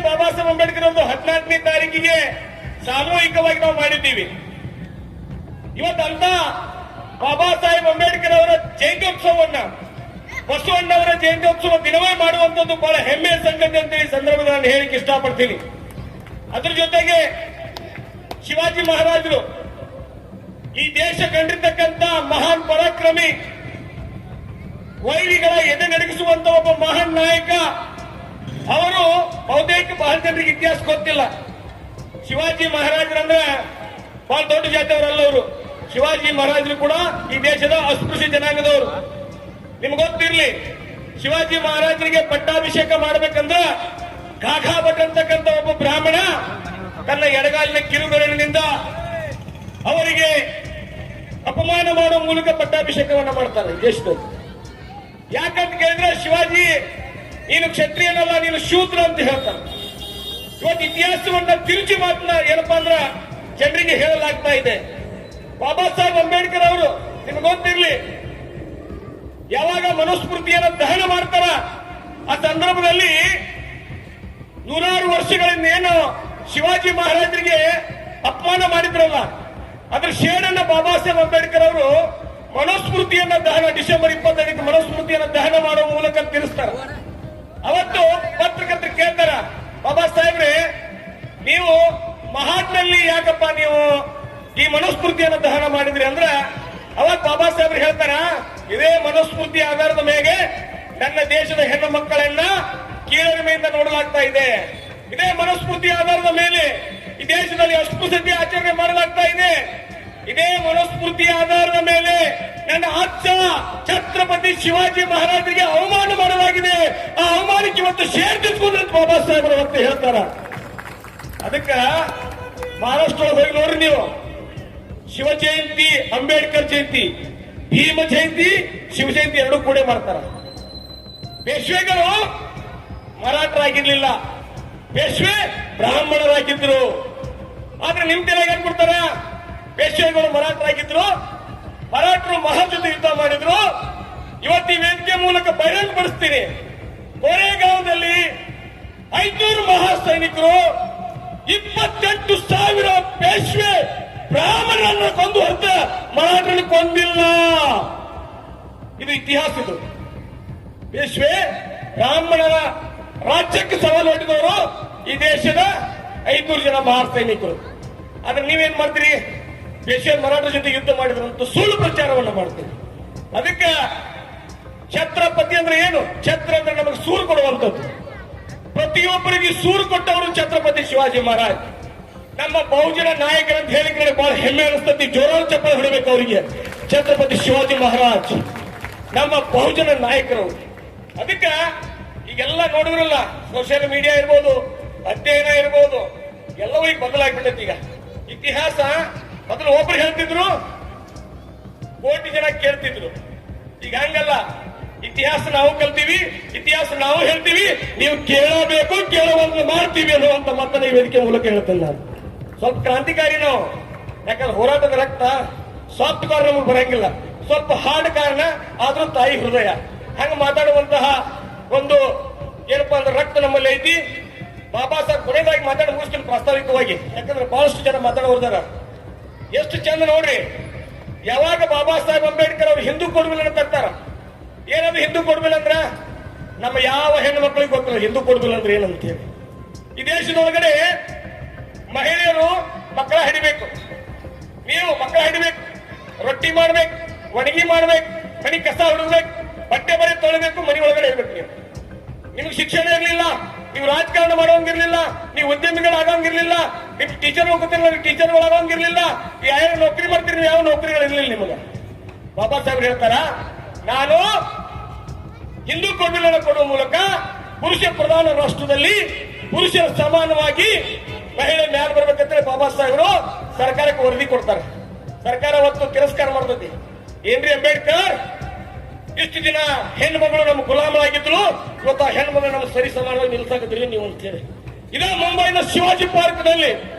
ಬಾಬಾ ಸಾಹೇಬ್ ಅಂಬೇಡ್ಕರ್ ಒಂದು 14ನೇ ತಾರೀಕಿಗೆ ಸಾಮೂಹಿಕವಾಗಿ ನಾವು ಮಾಡಿದ್ದೀವಿ. ಇವತ್ತಂತ ಬಾಬಾ ಸಾಹೇಬ್ ಅಂಬೇಡ್ಕರ್ ಅವರ ಜಯಂತ್ಯೋತ್ಸವವನ್ನ ಬಸವಣ್ಣವರ ಜಯಂತ್ಯೋತ್ಸವ ದಿನವೇ ಮಾಡುವಂತದ್ದು ಬಹಳ ಹೆಮ್ಮೆಯ ಸಂಗತಿ ಅಂತ ಈ ಸಂದರ್ಭದಲ್ಲಿ ನಾನು ಹೇಳಿಕ್ಕೆ ಇಷ್ಟಪಡ್ತೀನಿ. ಅದ್ರ ಜೊತೆಗೆ ಶಿವಾಜಿ ಮಹಾರಾಜರು ಈ ದೇಶ ಕಂಡಿರ್ತಕ್ಕಂಥ ಮಹಾನ್ ಪರಾಕ್ರಮಿ, ವೈರಿಗಳ ಎದೆ ನಡಗಿಸುವಂತ ಒಬ್ಬ ಮಹಾನ್ ನಾಯಕ. ಅವರು ಬಹುತೇಕ ಬಹಳ ಜನರಿಗೆ ಇತಿಹಾಸ ಗೊತ್ತಿಲ್ಲ. ಶಿವಾಜಿ ಮಹಾರಾಜರಂದ್ರೆ ಬಹಳ ದೊಡ್ಡ ಜಾತಿಯವರಲ್ಲ ಅವರು. ಶಿವಾಜಿ ಮಹಾರಾಜರು ಕೂಡ ಈ ದೇಶದ ಅಸ್ಪೃಶ್ಯ ಜನಾಂಗದವರು. ನಿಮ್ಗೆ ಗೊತ್ತಿರ್ಲಿ, ಶಿವಾಜಿ ಮಹಾರಾಜರಿಗೆ ಪಟ್ಟಾಭಿಷೇಕ ಮಾಡಬೇಕಂದ್ರ ಕಾಕಾ ಭಟ್ ಅಂತಕ್ಕಂಥ ಒಬ್ಬ ಬ್ರಾಹ್ಮಣ ತನ್ನ ಎಡಗಾಲಿನ ಕಿರುಬೆರಳಿನಿಂದ ಅವರಿಗೆ ಅಪಮಾನ ಮಾಡುವ ಮೂಲಕ ಪಟ್ಟಾಭಿಷೇಕವನ್ನ ಮಾಡ್ತಾರೆ ದೇಶದಲ್ಲಿ. ಯಾಕಂತ ಕೇಳಿದ್ರೆ ಶಿವಾಜಿ ನೀನು ಕ್ಷತ್ರಿಯನಲ್ಲ, ನೀನು ಶೂದ್ರ ಅಂತ ಹೇಳ್ತಾನೆ. ಇವತ್ತು ಇತಿಹಾಸವನ್ನ ತಿರುಚಿ ಮಾತನ್ನ ಏನಪ್ಪಾ ಅಂದ್ರ ಜನರಿಗೆ ಹೇಳಲಾಗ್ತಾ ಇದೆ. ಬಾಬಾ ಸಾಹೇಬ್ ಅಂಬೇಡ್ಕರ್ ಅವರು ನಿಮ್ಗೆ ಗೊತ್ತಿರ್ಲಿ, ಯಾವಾಗ ಮನುಸ್ಮೃತಿಯನ್ನ ದಹನ ಮಾಡ್ತಾರ ಆ ಸಂದರ್ಭದಲ್ಲಿ 100 ವರ್ಷಗಳಿಂದ ಏನು ಶಿವಾಜಿ ಮಹಾರಾಜರಿಗೆ ಅಪಮಾನ ಮಾಡಿದ್ರಲ್ಲ, ಅದ್ರ ಶೇಡನ್ನ ಬಾಬಾ ಸಾಹೇಬ್ ಅಂಬೇಡ್ಕರ್ ಅವರು ಮನುಸ್ಮೃತಿಯನ್ನ ದಹನ ಡಿಸೆಂಬರ್ 25 ಮನುಸ್ಮೃತಿಯನ್ನ ದಹನ ಮಾಡುವ ಮೂಲಕ ತಿಳಿಸ್ತಾರ. ಅವತ್ತು ಪತ್ರಕರ್ತರು ಕೇಳ್ತಾರ, ಬಾಬಾ ಸಾಹೇಬ್ರೆ ನೀವು ಮಹಾತ್ನಲ್ಲಿ ಯಾಕಪ್ಪ ನೀವು ಈ ಮನುಸ್ಮೃತಿಯನ್ನ ದಹನ ಮಾಡಿದ್ರಿ ಅಂದ್ರ, ಅವಾಗ ಬಾಬಾ ಸಾಹೇಬ್ರು ಹೇಳ್ತಾರ, ಇದೇ ಮನುಸ್ಮೃತಿ ಆಧಾರದ ಮೇಲೆ ನನ್ನ ದೇಶದ ಹೆಣ್ಣು ಮಕ್ಕಳನ್ನ ಕೀಳರಿಮೆಯಿಂದ ನೋಡಲಾಗ್ತಾ ಇದೆ. ಇದೇ ಮನುಸ್ಮೃತಿ ಆಧಾರದ ಮೇಲೆ ಈ ದೇಶದಲ್ಲಿ ಅಸ್ಪೃಶ್ಯತೆ ಆಚರಣೆ ಮಾಡಲಾಗ್ತಾ ಇದೆ. ಇದೇ ಮನುಸ್ಮೃತಿ ಆಧಾರದ ಮೇಲೆ ನನ್ನ ಅಜ್ಜ ಛತ್ರಪತಿ ಶಿವಾಜಿ ಮಹಾರಾಜರಿಗೆ ಅವಮಾನ ಮಾಡಲಾಗಿದೆ. ಆ ಅವಮಾನಕ್ಕೆ ಇವತ್ತು ಸೇರ್ತಿಸ್ಕೊಂಡ್ರೆ ಬಾಬಾ ಸಾಹೇಬರು ಅವತ್ತು ಹೇಳ್ತಾರ. ಅದಕ್ಕ ಮಹಾರಾಷ್ಟ್ರ ಹೋಗಿ ನೋಡ್ರಿ ನೀವು, ಶಿವ ಜಯಂತಿ, ಅಂಬೇಡ್ಕರ್ ಜಯಂತಿ, ಭೀಮ ಜಯಂತಿ, ಶಿವ ಜಯಂತಿ ಎರಡೂ ಕೂಡ ಮಾಡ್ತಾರ. ಪೇಶ್ವೆಗಳು ಮರಾಠರಾಗಿರ್ಲಿಲ್ಲ, ಪೇಶ್ವೆ ಬ್ರಾಹ್ಮಣರಾಗಿದ್ರು. ಆದ್ರೆ ನಿಮ್ ತಲೆಗೆ ಹಾಕ್ಬಿಡ್ತಾರ, ಪೇಶ್ವೆಗಳು ಮರಾಠರಾಗಿದ್ರು, ಮರಾಠರು ಮಹಾಜೊತೆ ಯುದ್ಧ ಮಾಡಿದ್ರು. ಇವತ್ತು ಈ ವೇದಿಕೆ ಮೂಲಕ ಬಹಿರಂಗಪಡಿಸ್ತೀನಿ, ಕೋರೆಗಾಂವದಲ್ಲಿ 500 ಮಹಾ ಸೈನಿಕರು 28,000 ಪೇಶ್ವೆ ಬ್ರಾಹ್ಮಣರನ್ನು ಕೊಂದು ಹೊರತ ಮರಾಠರನ್ನು ಕೊಂದಿಲ್ಲ. ಇದು ಇತಿಹಾಸ. ಇದು ಪೇಶ್ವೆ ಬ್ರಾಹ್ಮಣರ ರಾಜ್ಯಕ್ಕೆ ಸವಾಲು ಹೊಟ್ಟಿದವರು ಈ ದೇಶದ 500 ಜನ ಮಹಾ ಸೈನಿಕರು. ಆದ್ರೆ ನೀವೇನ್ ಮಾಡ್ತೀರಿ, ಪೇಶ್ವೆ ಮರಾಠರ ಜೊತೆ ಯುದ್ಧ ಮಾಡಿದ್ರು ಅಂತ ಸುಳ್ಳು ಪ್ರಚಾರವನ್ನು ಮಾಡ್ತೀರಿ. ಅದಕ್ಕೆ ಛತ್ರಪತಿ ಅಂದ್ರೆ ಏನು? ಛತ್ರ ಅಂದ್ರೆ ನಮಗೆ ಸೂರು ಕೊಡುವಂಥದ್ದು. ಪ್ರತಿಯೊಬ್ಬರಿಗೆ ಸೂರು ಕೊಟ್ಟವರು ಛತ್ರಪತಿ ಶಿವಾಜಿ ಮಹಾರಾಜ್. ನಮ್ಮ ಬಹುಜನ ನಾಯಕರಂತ ಹೇಳಿದ್ರೆ ಬಹಳ ಹೆಮ್ಮೆ ಅನಿಸ್ತತಿ. ಜೋರಾದ ಚಪ್ಪಾಳೆ ಹೊಡಿಬೇಕು ಅವರಿಗೆ. ಛತ್ರಪತಿ ಶಿವಾಜಿ ಮಹಾರಾಜ್ ನಮ್ಮ ಬಹುಜನ ನಾಯಕರು. ಅದಕ್ಕೆ ಈಗೆಲ್ಲ ನೋಡಿದ್ರಲ್ಲ, ಸೋಷಿಯಲ್ ಮೀಡಿಯಾ ಇರ್ಬೋದು, ಅಧ್ಯಯನ ಇರ್ಬೋದು, ಎಲ್ಲವೂ ಈಗ ಬದಲಾಗ್ಬಿಟ್ಟೈತಿ. ಈಗ ಇತಿಹಾಸ ಮೊದಲು ಒಬ್ರು ಹೇಳ್ತಿದ್ರು, ಕೋಟಿ ಜನ ಕೇಳ್ತಿದ್ರು. ಈಗ ಹಂಗಲ್ಲ, ಇತಿಹಾಸ ನಾವು ಕಲ್ತೀವಿ, ಇತಿಹಾಸ ನಾವು ಹೇಳ್ತೀವಿ, ನೀವು ಕೇಳಬೇಕು, ಕೇಳುವಂತ ಮಾಡ್ತೀವಿ ಅನ್ನುವಂತ ಮಾತನ್ನ ಈ ವೇದಿಕೆ ಮೂಲಕ ಹೇಳ್ತೇನೆ ನಾನು. ಸ್ವಲ್ಪ ಕ್ರಾಂತಿಕಾರಿ ನಾವು, ಯಾಕಂದ್ರೆ ಹೋರಾಟದ ರಕ್ತ ಸಾಫ್ಟ್ ಕಾರಣ ನಮಗೆ ಬರಂಗಿಲ್ಲ, ಸ್ವಲ್ಪ ಹಾರ್ಡ್ ಕಾರಣ, ಆದ್ರೂ ತಾಯಿ ಹೃದಯ. ಹಂಗ ಮಾತಾಡುವಂತಹ ಒಂದು ಏನಪ್ಪಾ ಅಂದ್ರೆ ರಕ್ತ ನಮ್ಮಲ್ಲಿ ಐತಿ. ಬಾಬಾ ಸಾಹೇಬ್ ಕೊನೆಯದಾಗಿ ಮಾತಾಡಿ ಮುಗಿಸ್ತೀನಿ ಪ್ರಾಸ್ತಾವಿಕವಾಗಿ, ಯಾಕಂದ್ರೆ ಬಹಳಷ್ಟು ಜನ ಮಾತಾಡೋರ್ದಾರ. ಎಷ್ಟು ಚಂದ ನೋಡ್ರಿ, ಯಾವಾಗ ಬಾಬಾ ಸಾಹೇಬ್ ಅಂಬೇಡ್ಕರ್ ಅವರು ಹಿಂದೂ ಕೊಡ್ಬಿಲ್ ತರ್ತಾರ. ಏನದು ಹಿಂದೂ ಕೊಡ್ಬಿಲ್ ಅಂದ್ರ? ನಮ್ಮ ಯಾವ ಹೆಣ್ಣು ಮಕ್ಕಳಿಗೆ ಗೊತ್ತಿಲ್ಲ ಹಿಂದೂ ಕೊಡ್ಬಿಲ್ ಅಂದ್ರೆ ಏನಂತೇಳಿ. ಈ ದೇಶದೊಳಗಡೆ ಮಹಿಳೆಯರು ಮಕ್ಕಳ ಹಿಡಿಬೇಕು, ನೀವು ಮಕ್ಕಳ ಹಿಡಿಬೇಕು, ರೊಟ್ಟಿ ಮಾಡ್ಬೇಕು, ಒಣಗಿ ಮಾಡ್ಬೇಕು, ಮನಿ ಕಸ ಹೊಡಬೇಕು, ಬಟ್ಟೆ ಬರೆ ತೊಳಿಬೇಕು, ಮನಿ ಒಳಗಡೆ ಇರ್ಬೇಕು. ನೀವು ನಿಮ್ಗೆ ಶಿಕ್ಷಣ ಇರ್ಲಿಲ್ಲ, ನೀವು ರಾಜಕಾರಣ ಮಾಡೋಂಗಿರ್ಲಿಲ್ಲ, ನೀವು ಉದ್ಯಮಿಗಳಾಗಂಗಿರ್ಲಿಲ್ಲ, ನಿಮ್ ಟೀಚರ್ ಹೋಗುತ್ತಿಲ್ಲ, ಟೀಚರ್ಗಳಾಗಂಗಿರ್ಲಿಲ್ಲ, ಯಾವ ನೌಕರಿ ಮಾಡ್ತೀರಿ, ಯಾವ ನೌಕರಿಗಳಿರ್ಲಿಲ್ಲ ನಿಮಗೆ. ಬಾಬಾ ಸಾಹೇಬ್ರು ಹೇಳ್ತಾರ, ನಾನು ಹಿಂದೂ ಕೊಡುವಿನ ಕೊಡುವ ಮೂಲಕ ಪುರುಷ ಪ್ರಧಾನ ರಾಷ್ಟ್ರದಲ್ಲಿ ಪುರುಷರ ಸಮಾನವಾಗಿ ಮಹಿಳೆ ಮ್ಯಾಲ ಬರ್ಬೇಕಂತೇಳಿ ಬಾಬಾ ಸಾಹೇಬರು ಸರ್ಕಾರಕ್ಕೆ ವರದಿ ಕೊಡ್ತಾರೆ. ಸರ್ಕಾರ ಅವತ್ತು ತಿರಸ್ಕಾರ ಮಾಡ್ತೈತಿ. ಏನ್ರಿ ಅಂಬೇಡ್ಕರ್, ಇಷ್ಟು ದಿನ ಹೆಣ್ಣು ಮಗಳು ನಮ್ಮ ಗುಲಾಮರಾಗಿದ್ರು, ಇವತ್ತು ಆ ಹೆಣ್ಣು ಮಗಳು ನಮ್ಮ ಸರಿ ಸಮಾನವಾಗಿ ನಿಲ್ಸಾಕತ್ತೀರಿ ನೀವು ಅಂತ ಹೇಳಿ. ಇದೇ ಮುಂಬೈನ ಶಿವಾಜಿ ಪಾರ್ಕ್ ನಲ್ಲಿ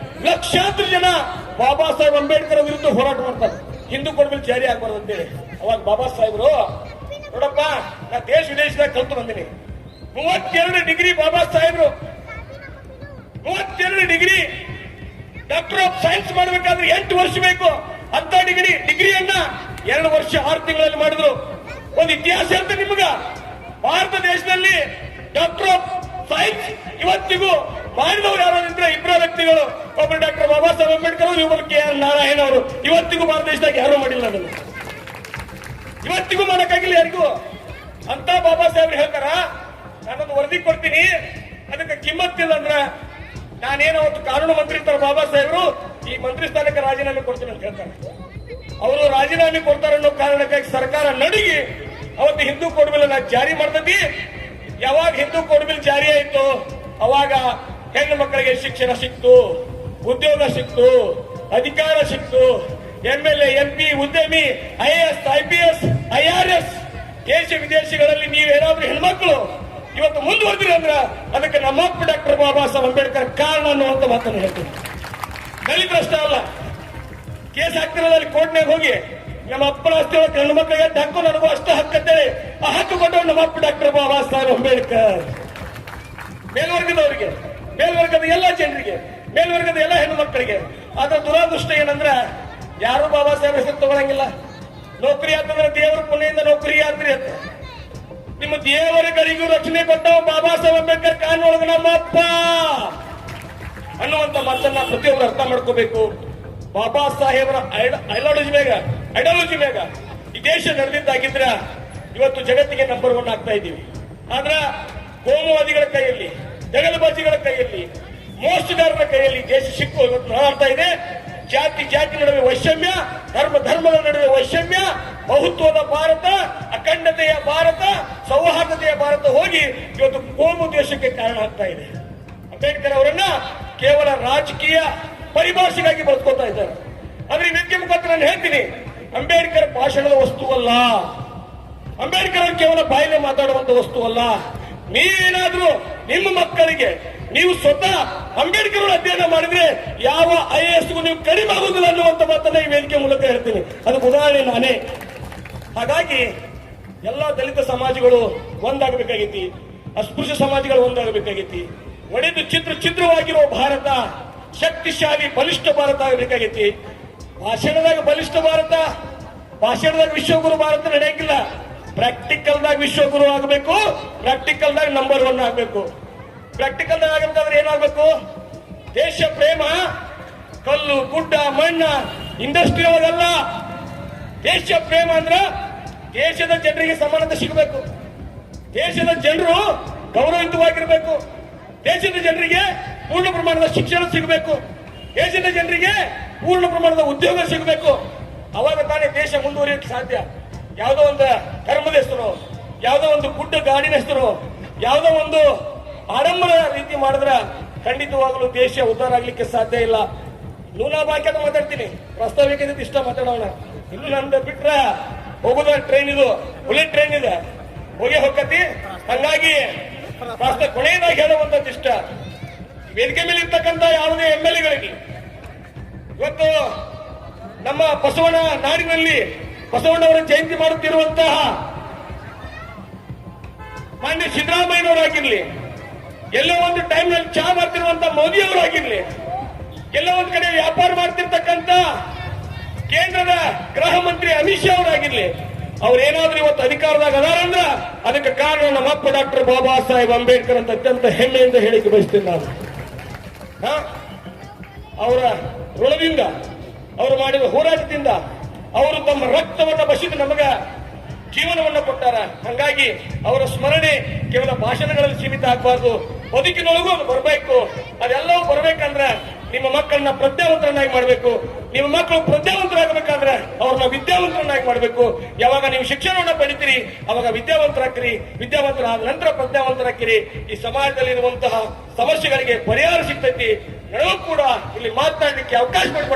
ಲಕ್ಷಾಂತರ ಜನ ಬಾಬಾ ಸಾಹೇಬ್ ಅಂಬೇಡ್ಕರ್ ವಿರುದ್ಧ ಹೋರಾಟ ಮಾಡ್ತಾರೆ, ಹಿಂದೂ ಕೊಡ್ಬಿಲ್ ಜಾರಿ ಆಗ್ಬಾರ್ದು ಅಂತೇಳಿ. ಅವಾಗ ಬಾಬಾ ಸಾಹೇಬರು, ನೋಡಪ್ಪ, ನಾ ದೇಶ ವಿದೇಶದಾಗ ಕಲ್ತು ಬಂದಿನಿ, 32 ಡಿಗ್ರಿ ಬಾಬಾ ಸಾಹೇಬ್ರು 32 ಡಿಗ್ರಿ ಡಾಕ್ಟರ್ ಆಫ್ ಸೈನ್ಸ್ ಮಾಡಬೇಕಾದ್ರೆ 8 ವರ್ಷ ಬೇಕು. ಅಂತ ಡಿಗ್ರಿಯನ್ನ 2 ವರ್ಷ 6 ತಿಂಗಳಲ್ಲಿ ಮಾಡಿದ್ರು. ಒಂದು ಇತಿಹಾಸ ಅಂತ ನಿಮಗ, ಭಾರತ ದೇಶದಲ್ಲಿ ಡಾಕ್ಟರ್ ಆಫ್ ಸೈನ್ಸ್ ಇವತ್ತಿಗೂ ಮಾಡಿದವರು ಯಾರು ಅಂದ್ರೆ ಇಬ್ಬರ ವ್ಯಕ್ತಿಗಳು. ಒಬ್ಬರು ಡಾಕ್ಟರ್ ಬಾಬಾ ಸಾಹೇಬ್ ಅಂಬೇಡ್ಕರ್ ಅವರು, ಇನ್ನೊಬ್ಬರು KR ನಾರಾಯಣ ಅವರು. ಇವತ್ತಿಗೂ ಭಾರತ ದೇಶದಾಗ ಯಾರು ಮಾಡಿಲ್ಲ ಅದನ್ನು, ಇವತ್ತಿಗೂ ಮಾಡಕ್ಕಾಗಿಲ್ಲ ಯಾರಿಗೂ. ಅಂತ ಬಾಬಾ ಸಾಹೇಬ್ರು ಹೇಳ್ತಾರ, ನಾನೊಂದು ವರದಿ ಕೊಡ್ತೀನಿ, ಅದಕ್ಕೆ ಕಿಮ್ಮತ್ತಿಲ್ಲ ಅಂದ್ರ ನಾನೇನೋ ಅವತ್ತು ಕಾನೂನು ಮಂತ್ರಿ ಇರ್ತಾರೆ ಬಾಬಾ ಸಾಹೇಬರು, ಈ ಮಂತ್ರಿ ಸ್ಥಾನಕ್ಕೆ ರಾಜೀನಾಮೆ ಕೊಡ್ತೀನಿ ಅಂತ ಹೇಳ್ತಾರೆ. ಅವರು ರಾಜೀನಾಮೆ ಕೊಡ್ತಾರೆ ಅನ್ನೋ ಕಾರಣಕ್ಕಾಗಿ ಸರ್ಕಾರ ನಡುಗಿ ಅವತ್ತು ಹಿಂದೂ ಕೋಡ್ ಬಿಲ್ ಜಾರಿ ಮಾಡ್ತತಿ. ಯಾವಾಗ ಹಿಂದೂ ಕೋಡ್ ಬಿಲ್ ಜಾರಿ ಆಯ್ತು ಅವಾಗ ಹೆಣ್ಣು ಮಕ್ಕಳಿಗೆ ಶಿಕ್ಷಣ ಸಿಕ್ತು, ಉದ್ಯೋಗ ಸಿಕ್ತು, ಅಧಿಕಾರ ಸಿಕ್ತು. MLA, MP, ಉದ್ಯಮಿ, IAS, IPS, IRS, ದೇಶ ವಿದೇಶಗಳಲ್ಲಿ ನೀವೇನಾದ್ರೂ ಹೆಣ್ಮಕ್ಳು ಇವತ್ತು ಮುಂದುವರೆದ್ರಿ ಅಂದ್ರ ಅದಕ್ಕೆ ನಮ್ಮಪ್ಪ ಡಾಕ್ಟರ್ ಬಾಬಾ ಸಾಹೇಬ್ ಅಂಬೇಡ್ಕರ್ ಕಾರಣ ಅನ್ನುವಂತ ಮಾತನ್ನು ಹೇಳ್ತೀನಿ. ದಲಿತರಷ್ಟೇ ಅಲ್ಲ, ಕೇಸ್ ಹಾಕ್ತಿರೋದು ಅಲ್ಲಿ ಕೋರ್ಟ್ನಾಗ ಹೋಗಿ ನಮ್ಮ ಅಪ್ಪನ ಆಸ್ತಿ ಒಳಗೆ ಹೆಣ್ಣು ಮಕ್ಕಳಿಗೆ ಹಕ್ಕು, ನನಗೂ ಅಷ್ಟು ಹಕ್ಕಂತೇಳಿ ಆ ಹಕ್ಕು ಕೊಟ್ಟರು ನಮ್ಮಪ್ಪ ಡಾಕ್ಟರ್ ಬಾಬಾ ಸಾಹೇಬ್ ಅಂಬೇಡ್ಕರ್. ಮೇಲ್ವರ್ಗದವರಿಗೆ, ಮೇಲ್ವರ್ಗದ ಎಲ್ಲ ಜನರಿಗೆ, ಮೇಲ್ವರ್ಗದ ಎಲ್ಲ ಹೆಣ್ಣು ಮಕ್ಕಳಿಗೆ. ಆದ್ರೆ ದುರಾದೃಷ್ಟ ಏನಂದ್ರ ಯಾರು ಬಾಬಾ ಸಾಹೇಬ್ ಹೆಸರು ತಗೊಳಂಗಿಲ್ಲ. ನೌಕರಿ ಆಗ್ತಂದ್ರೆ ದೇವರ ಪುಣ್ಯದಿಂದ ನೌಕರಿ ಆದ್ರಿ ಅಂತ. ನಿಮ್ಮ ದೇವರುಗಳಿಗೂ ರಕ್ಷಣೆ ಕೊಟ್ಟವ ಬಾಬಾ ಸಾಹೇಬ್ ಅಂಬೇಡ್ಕರ್ ಕಾನೂನೊಳಗೆ ನಮ್ಮಪ್ಪ ಅನ್ನುವಂತ ಮಾತನ್ನ ಪ್ರತಿಯೊಬ್ಬರು ಅರ್ಥ ಮಾಡ್ಕೋಬೇಕು. ಬಾಬಾ ಸಾಹೇಬರ ಐಡಿಯಾಲಜಿ ಮೇಗ ಈ ದೇಶ ನಡೆದಿದ್ದಾಗಿದ್ರ ಇವತ್ತು ಜಗತ್ತಿಗೆ ನಂಬರ್ 1 ಆಗ್ತಾ ಇದ್ದೀವಿ. ಆದ್ರ ಕೋಮುವಾದಿಗಳ ಕೈಯಲ್ಲಿ, ಜಗಲಬಾಜಿಗಳ ಕೈಯಲ್ಲಿ, ಮೋಸಗಾರರ ಕೈಯಲ್ಲಿ ದೇಶ ಸಿಕ್ಕು ಇವತ್ತು ನಡಾಡ್ತಾ ಇದೆ. ಜಾತಿ ನಡುವೆ ವೈಷಮ್ಯ, ಧರ್ಮಗಳ ನಡುವೆ ವೈಷಮ್ಯ, ಬಹುತ್ವದ ಭಾರತ, ಅಖಂಡತೆಯ ಭಾರತ, ಸೌಹಾರ್ದತೆಯ ಭಾರತ ಹೋಗಿ ಇವತ್ತು ಕೋಮು ದೇಶಕ್ಕೆ ಕಾರಣ ಆಗ್ತಾ ಇದೆ. ಅಂಬೇಡ್ಕರ್ ಅವರನ್ನ ಕೇವಲ ರಾಜಕೀಯ ಪರಿಭಾಷೆಗಾಗಿ ಬಳಸ್ಕೊತಾ ಇದ್ದಾರೆ. ಆದ್ರೆ ಈ ವೇದಿಕೆ ಮುಖಾಂತರ ನಾನು ಹೇಳ್ತೀನಿ, ಅಂಬೇಡ್ಕರ್ ಭಾಷಣದ ವಸ್ತುವಲ್ಲ, ಅಂಬೇಡ್ಕರ್ ಅವರು ಕೇವಲ ಬಾಯಿಲೆ ಮಾತಾಡುವಂತ ವಸ್ತುವಲ್ಲ. ನೀವೇನಾದ್ರೂ ನಿಮ್ಮ ಮಕ್ಕಳಿಗೆ ನೀವು ಸ್ವತಃ ಅಂಬೇಡ್ಕರ್ ಅವರು ಅಧ್ಯಯನ ಮಾಡಿದ್ರೆ ಯಾವ IASಗೂ ನೀವು ಕಡಿಮೆ ಆಗುದಿಲ್ಲ ಅನ್ನುವಂತ ಮಾತನ್ನ ಈ ವೇದಿಕೆ ಮೂಲಕ ಹೇಳ್ತೀನಿ. ಅದಕ್ಕೆ ಉದಾಹರಣೆ ನಾನೇ. ಹಾಗಾಗಿ ಎಲ್ಲಾ ದಲಿತ ಸಮಾಜಗಳು ಒಂದಾಗಬೇಕಾಗೈತಿ, ಅಸ್ಪೃಶ್ಯ ಸಮಾಜಗಳು ಒಂದಾಗಬೇಕಾಗೈತಿ. ಒಡೆದು ಛಿದ್ರವಾಗಿರುವ ಭಾರತ ಶಕ್ತಿಶಾಲಿ ಬಲಿಷ್ಠ ಭಾರತ ಆಗಬೇಕಾಗೈತಿ. ಭಾಷಣದಾಗ ಬಲಿಷ್ಠ ಭಾರತ, ಭಾಷಣದಾಗ ವಿಶ್ವಗುರು ಭಾರತ ನಡೆಯಂಗಿಲ್ಲ. ಪ್ರಾಕ್ಟಿಕಲ್ದಾಗ ವಿಶ್ವಗುರು ಆಗಬೇಕು, ಪ್ರಾಕ್ಟಿಕಲ್ದಾಗ ನಂಬರ್ 1 ಆಗಬೇಕು. ಪ್ರಾಕ್ಟಿಕಲ್ದಾಗ ಆಗಬೇಕಾದ್ರೆ ಏನಾಗಬೇಕು? ದೇಶ ಪ್ರೇಮ ಕಲ್ಲು ಗುಡ್ಡ ಮಣ್ಣ ಇಂಡಸ್ಟ್ರಿ ಒಳಗಲ್ಲ. ದೇಶ ಪ್ರೇಮ ಅಂದ್ರ ದೇಶದ ಜನರಿಗೆ ಸಮಾನತೆ ಸಿಗಬೇಕು, ದೇಶದ ಜನರು ಗೌರವಯುತವಾಗಿರ್ಬೇಕು, ದೇಶದ ಜನರಿಗೆ ಪೂರ್ಣ ಪ್ರಮಾಣದ ಶಿಕ್ಷಣ ಸಿಗಬೇಕು, ದೇಶದ ಜನರಿಗೆ ಪೂರ್ಣ ಪ್ರಮಾಣದ ಉದ್ಯೋಗ ಸಿಗಬೇಕು. ಅವಾಗ ತಾನೇ ದೇಶ ಮುಂದುವರಿಯಕ್ಕೆ ಸಾಧ್ಯ. ಯಾವುದೋ ಒಂದು ಧರ್ಮದ ಹೆಸರು, ಯಾವುದೋ ಒಂದು ಗುಡ್ಡ ಗಾಡಿನ ಹೆಸರು, ಯಾವುದೋ ಒಂದು ಆಡಂಬರ ರೀತಿ ಮಾಡಿದ್ರ ಖಂಡಿತವಾಗಲೂ ದೇಶ ಉದ್ಧಾರ ಆಗ್ಲಿಕ್ಕೆ ಸಾಧ್ಯ ಇಲ್ಲ. ಇನ್ನೂ ನಾ ಬಾಕಿ ಮಾತಾಡ್ತೀನಿ, ಪ್ರಸ್ತಾವಿಕ ಇಷ್ಟ ಮಾತಾಡೋಣ. ಇನ್ನು ನಂದು ಬಿಟ್ರ ಹೋಗುದ ಟ್ರೈನ್, ಇದು ಬುಲೆಟ್ ಟ್ರೈನ್ ಇದೆ, ಹೋಗಿ ಹೋಗತಿ. ಹಂಗಾಗಿ ಕೊನೆಯದಾಗಿ ಹೇಳುವಂತದ್ದು ಇಷ್ಟ, ವೇದಿಕೆ ಮೇಲೆ ಇರ್ತಕ್ಕಂಥ ಯಾವುದೇ MLAಗಳಿಗೆ ಇವತ್ತು ನಮ್ಮ ಬಸವನ ನಾಡಿನಲ್ಲಿ ಬಸವಣ್ಣವರ ಜಯಂತಿ ಮಾಡುತ್ತಿರುವಂತಹ ಮಾನ್ಯ ಸಿದ್ದರಾಮಯ್ಯನವರಾಗಿರ್ಲಿ, ಎಲ್ಲೋ ಒಂದು ಟೈಮ್ ನಲ್ಲಿ ಚಾ ಮಾಡ್ತಿರುವಂತಹ ಮೋದಿ ಅವರಾಗಿರ್ಲಿ, ಎಲ್ಲೋ ಒಂದ್ ಕಡೆ ವ್ಯಾಪಾರ ಮಾಡ್ತಿರ್ತಕ್ಕಂಥ ಕೇಂದ್ರದ ಗೃಹ ಮಂತ್ರಿ ಅಮಿತ್ ಶಾ ಅವರಾಗಿರ್ಲಿ, ಅವ್ರೇನಾದ್ರೂ ಇವತ್ತು ಅಧಿಕಾರದಾಗ ಅದಾರಂದ್ರ ಅದಕ್ಕೆ ಕಾರಣ ನಮ್ಮಪ್ಪ ಡಾಕ್ಟರ್ ಬಾಬಾ ಸಾಹೇಬ್ ಅಂಬೇಡ್ಕರ್ ಅಂತ ಅತ್ಯಂತ ಹೆಮ್ಮೆಯಿಂದ ಹೇಳಿಕೆ ಬಯಸ್ತೇನೆ ನಾನು. ಅವರ ಋಣದಿಂದ, ಅವರು ಮಾಡಿದ ಹೋರಾಟದಿಂದ, ಅವರು ತಮ್ಮ ರಕ್ತವನ್ನ ಬಸಿದು ನಮಗ ಜೀವನವನ್ನ ಕೊಟ್ಟಾರ. ಹಂಗಾಗಿ ಅವರ ಸ್ಮರಣೆ ಕೇವಲ ಭಾಷಣಗಳಲ್ಲಿ ಸೀಮಿತ ಆಗಬಾರ್ದು, ಬದುಕಿನೊಳಗೂ ಅದು ಬರಬೇಕು. ಅದೆಲ್ಲವೂ ಬರ್ಬೇಕಂದ್ರ ನಿಮ್ಮ ಮಕ್ಕಳನ್ನ ಪ್ರಜ್ಞಾವಂತರನ್ನಾಗಿ ಮಾಡಬೇಕು. ನಿಮ್ಮ ಮಕ್ಕಳು ಪ್ರಜ್ಞಾವಂತರಾಗಬೇಕಾದ್ರೆ ಅವ್ರನ್ನ ವಿದ್ಯಾವಂತರನ್ನಾಗಿ ಮಾಡಬೇಕು. ಯಾವಾಗ ನೀವು ಶಿಕ್ಷಣವನ್ನ ಪಡಿತೀರಿ ಅವಾಗ ವಿದ್ಯಾವಂತರಾಗ್ತೀರಿ, ವಿದ್ಯಾವಂತರಾದ ನಂತರ ಪ್ರಜ್ಞಾವಂತರಾಗ್ತೀರಿ. ಈ ಸಮಾಜದಲ್ಲಿರುವಂತಹ ಸಮಸ್ಯೆಗಳಿಗೆ ಪರಿಹಾರ ಸಿಗ್ತೈತಿ. ನನಗೂ ಕೂಡ ಇಲ್ಲಿ ಮಾತನಾಡಲಿಕ್ಕೆ ಅವಕಾಶ ಮಾಡಿಕೊಟ್ಟ